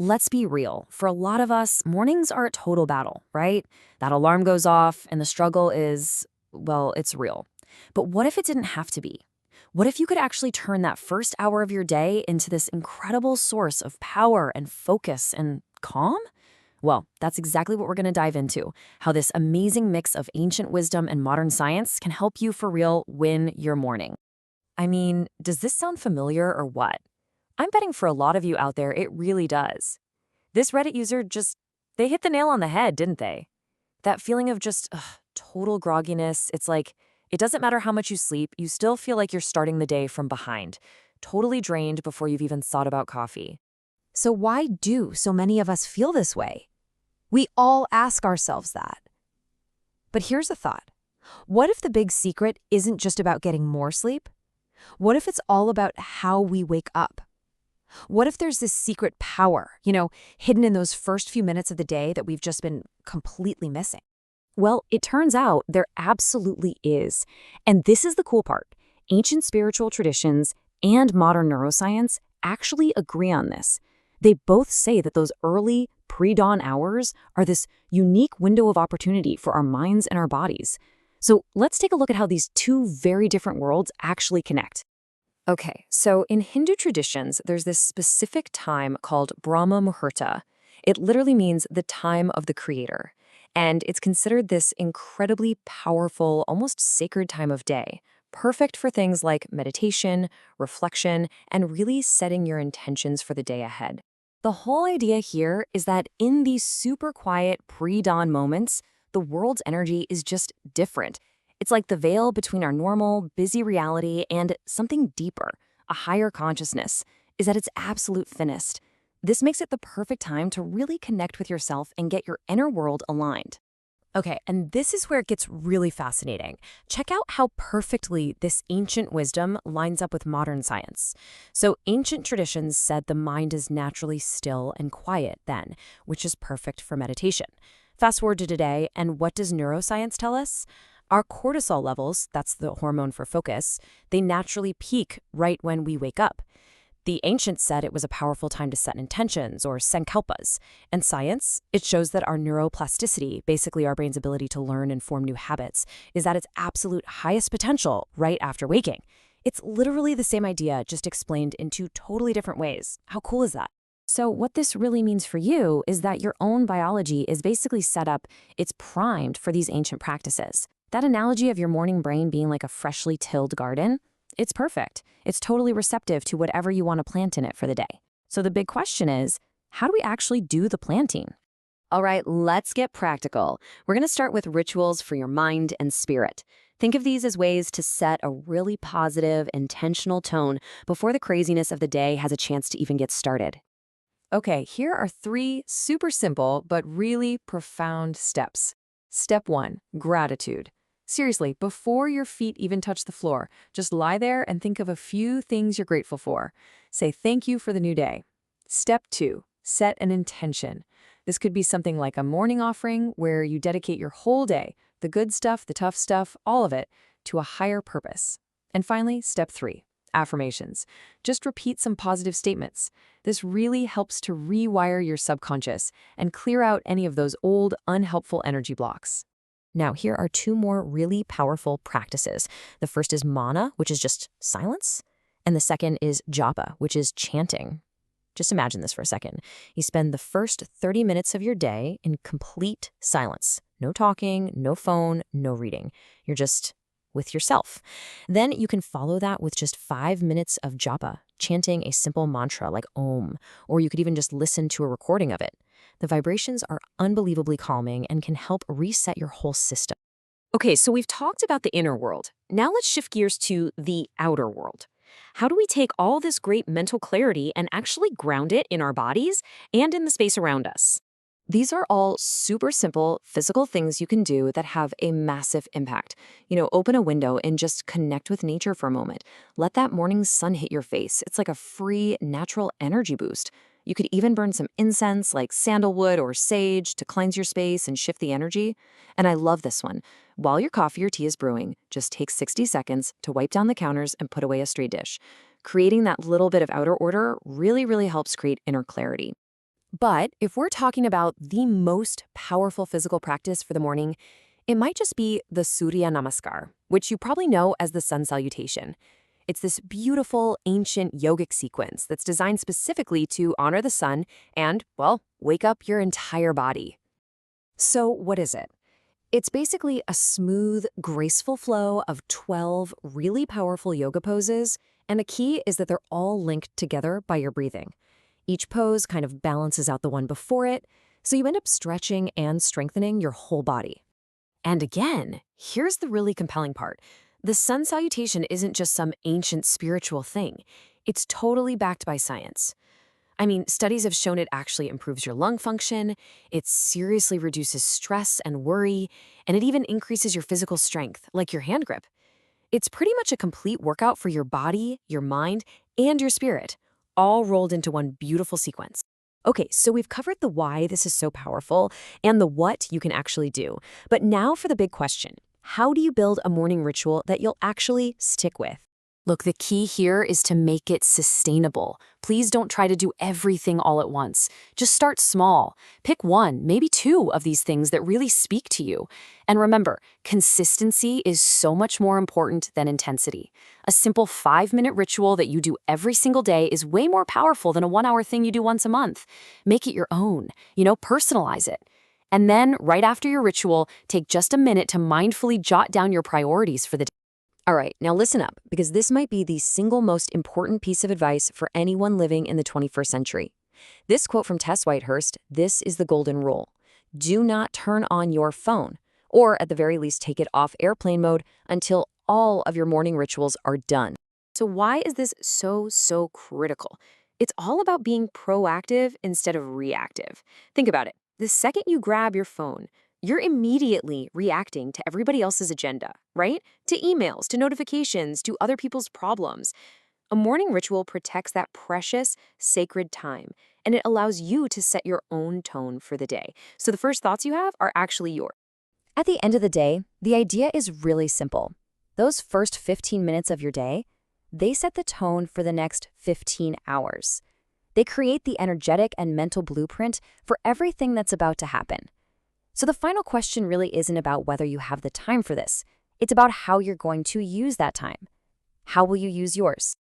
let's be real. For a lot of us, mornings are a total battle, right? That alarm goes off and the struggle is, well, it's real. But what if it didn't have to be? What if you could actually turn that first hour of your day into this incredible source of power and focus and calm? Well, that's exactly what we're going to dive into, how this amazing mix of ancient wisdom and modern science can help you for real win your morning. I mean, does this sound familiar or what? I'm betting for a lot of you out there, it really does. This Reddit user they hit the nail on the head, didn't they? That feeling of total grogginess, it's like, it doesn't matter how much you sleep, you still feel like you're starting the day from behind, totally drained before you've even thought about coffee. So why do so many of us feel this way? We all ask ourselves that. But here's a thought. What if the big secret isn't just about getting more sleep? What if it's all about how we wake up? What if there's this secret power, hidden in those first few minutes of the day that we've just been completely missing? Well, it turns out there absolutely is. And this is the cool part. Ancient spiritual traditions and modern neuroscience actually agree on this. They both say that those early, pre-dawn hours are this unique window of opportunity for our minds and our bodies. So let's take a look at how these two very different worlds actually connect. Okay, so in Hindu traditions, there's this specific time called Brahma Muhurta. It literally means the time of the creator. And it's considered this incredibly powerful, almost sacred time of day, perfect for things like meditation, reflection, and really setting your intentions for the day ahead. The whole idea here is that in these super quiet pre-dawn moments, the world's energy is just different. It's like the veil between our normal, busy reality and something deeper, a higher consciousness, is at its absolute thinnest. This makes it the perfect time to really connect with yourself and get your inner world aligned. Okay, and this is where it gets really fascinating. Check out how perfectly this ancient wisdom lines up with modern science. So ancient traditions said the mind is naturally still and quiet then, which is perfect for meditation. Fast forward to today, and what does neuroscience tell us? Our cortisol levels, that's the hormone for focus, they naturally peak right when we wake up. The ancients said it was a powerful time to set intentions or sankalpas. And science, it shows that our neuroplasticity, basically our brain's ability to learn and form new habits, is at its absolute highest potential right after waking. It's literally the same idea, just explained in two totally different ways. How cool is that? So what this really means for you is that your own biology is basically set up, it's primed for these ancient practices. That analogy of your morning brain being like a freshly tilled garden, it's perfect. It's totally receptive to whatever you want to plant in it for the day. So the big question is, how do we actually do the planting? All right, let's get practical. We're going to start with rituals for your mind and spirit. Think of these as ways to set a really positive, intentional tone before the craziness of the day has a chance to even get started. Okay, here are 3 super simple but really profound steps. Step 1, gratitude. Seriously, before your feet even touch the floor, just lie there and think of a few things you're grateful for. Say thank you for the new day. Step 2, set an intention. This could be something like a morning offering where you dedicate your whole day, the good stuff, the tough stuff, all of it, to a higher purpose. And finally, step 3, affirmations. Just repeat some positive statements. This really helps to rewire your subconscious and clear out any of those old, unhelpful energy blocks. Now, here are 2 more really powerful practices. The first is mana, which is just silence, and the second is japa, which is chanting. Just imagine this for a second. You spend the first 30 minutes of your day in complete silence. No talking, no phone, no reading. You're just with yourself. Then you can follow that with just 5 minutes of japa, chanting a simple mantra like Om, or you could even just listen to a recording of it. The vibrations are unbelievably calming and can help reset your whole system. Okay, so we've talked about the inner world. Now let's shift gears to the outer world. How do we take all this great mental clarity and actually ground it in our bodies and in the space around us? These are all super simple physical things you can do that have a massive impact. Open a window and just connect with nature for a moment. Let that morning sun hit your face. It's like a free, natural energy boost. You could even burn some incense like sandalwood or sage to cleanse your space and shift the energy. And I love this one. While your coffee or tea is brewing, just take 60 seconds to wipe down the counters and put away a stray dish. Creating that little bit of outer order really, really helps create inner clarity. But if we're talking about the most powerful physical practice for the morning, it might just be the Surya Namaskar, which you probably know as the sun salutation. It's this beautiful, ancient yogic sequence that's designed specifically to honor the sun and, well, wake up your entire body. So, what is it? It's basically a smooth, graceful flow of 12 really powerful yoga poses, and the key is that they're all linked together by your breathing. Each pose kind of balances out the one before it, so you end up stretching and strengthening your whole body. And again, here's the really compelling part. The sun salutation isn't just some ancient spiritual thing. It's totally backed by science. I mean, studies have shown it actually improves your lung function, it seriously reduces stress and worry, and it even increases your physical strength, like your hand grip. It's pretty much a complete workout for your body, your mind, and your spirit, all rolled into one beautiful sequence. Okay, so we've covered the why this is so powerful and the what you can actually do. But now for the big question. How do you build a morning ritual that you'll actually stick with? Look, the key here is to make it sustainable. Please don't try to do everything all at once. Just start small. Pick one, maybe two of these things that really speak to you. And remember, consistency is so much more important than intensity. A simple 5-minute ritual that you do every single day is way more powerful than a 1-hour thing you do once a month. Make it your own. Personalize it. And then, right after your ritual, take just a minute to mindfully jot down your priorities for the day. All right, now listen up, because this might be the single most important piece of advice for anyone living in the 21st century. This quote from Tess Whitehurst, this is the golden rule. Do not turn on your phone, or at the very least take it off airplane mode until all of your morning rituals are done. So why is this so critical? It's all about being proactive instead of reactive. Think about it. The second you grab your phone, you're immediately reacting to everybody else's agenda, right? To emails, to notifications, to other people's problems. A morning ritual protects that precious, sacred time, and it allows you to set your own tone for the day. So the first thoughts you have are actually yours. At the end of the day, the idea is really simple. Those first 15 minutes of your day, they set the tone for the next 15 hours. They create the energetic and mental blueprint for everything that's about to happen. So the final question really isn't about whether you have the time for this. It's about how you're going to use that time. How will you use yours?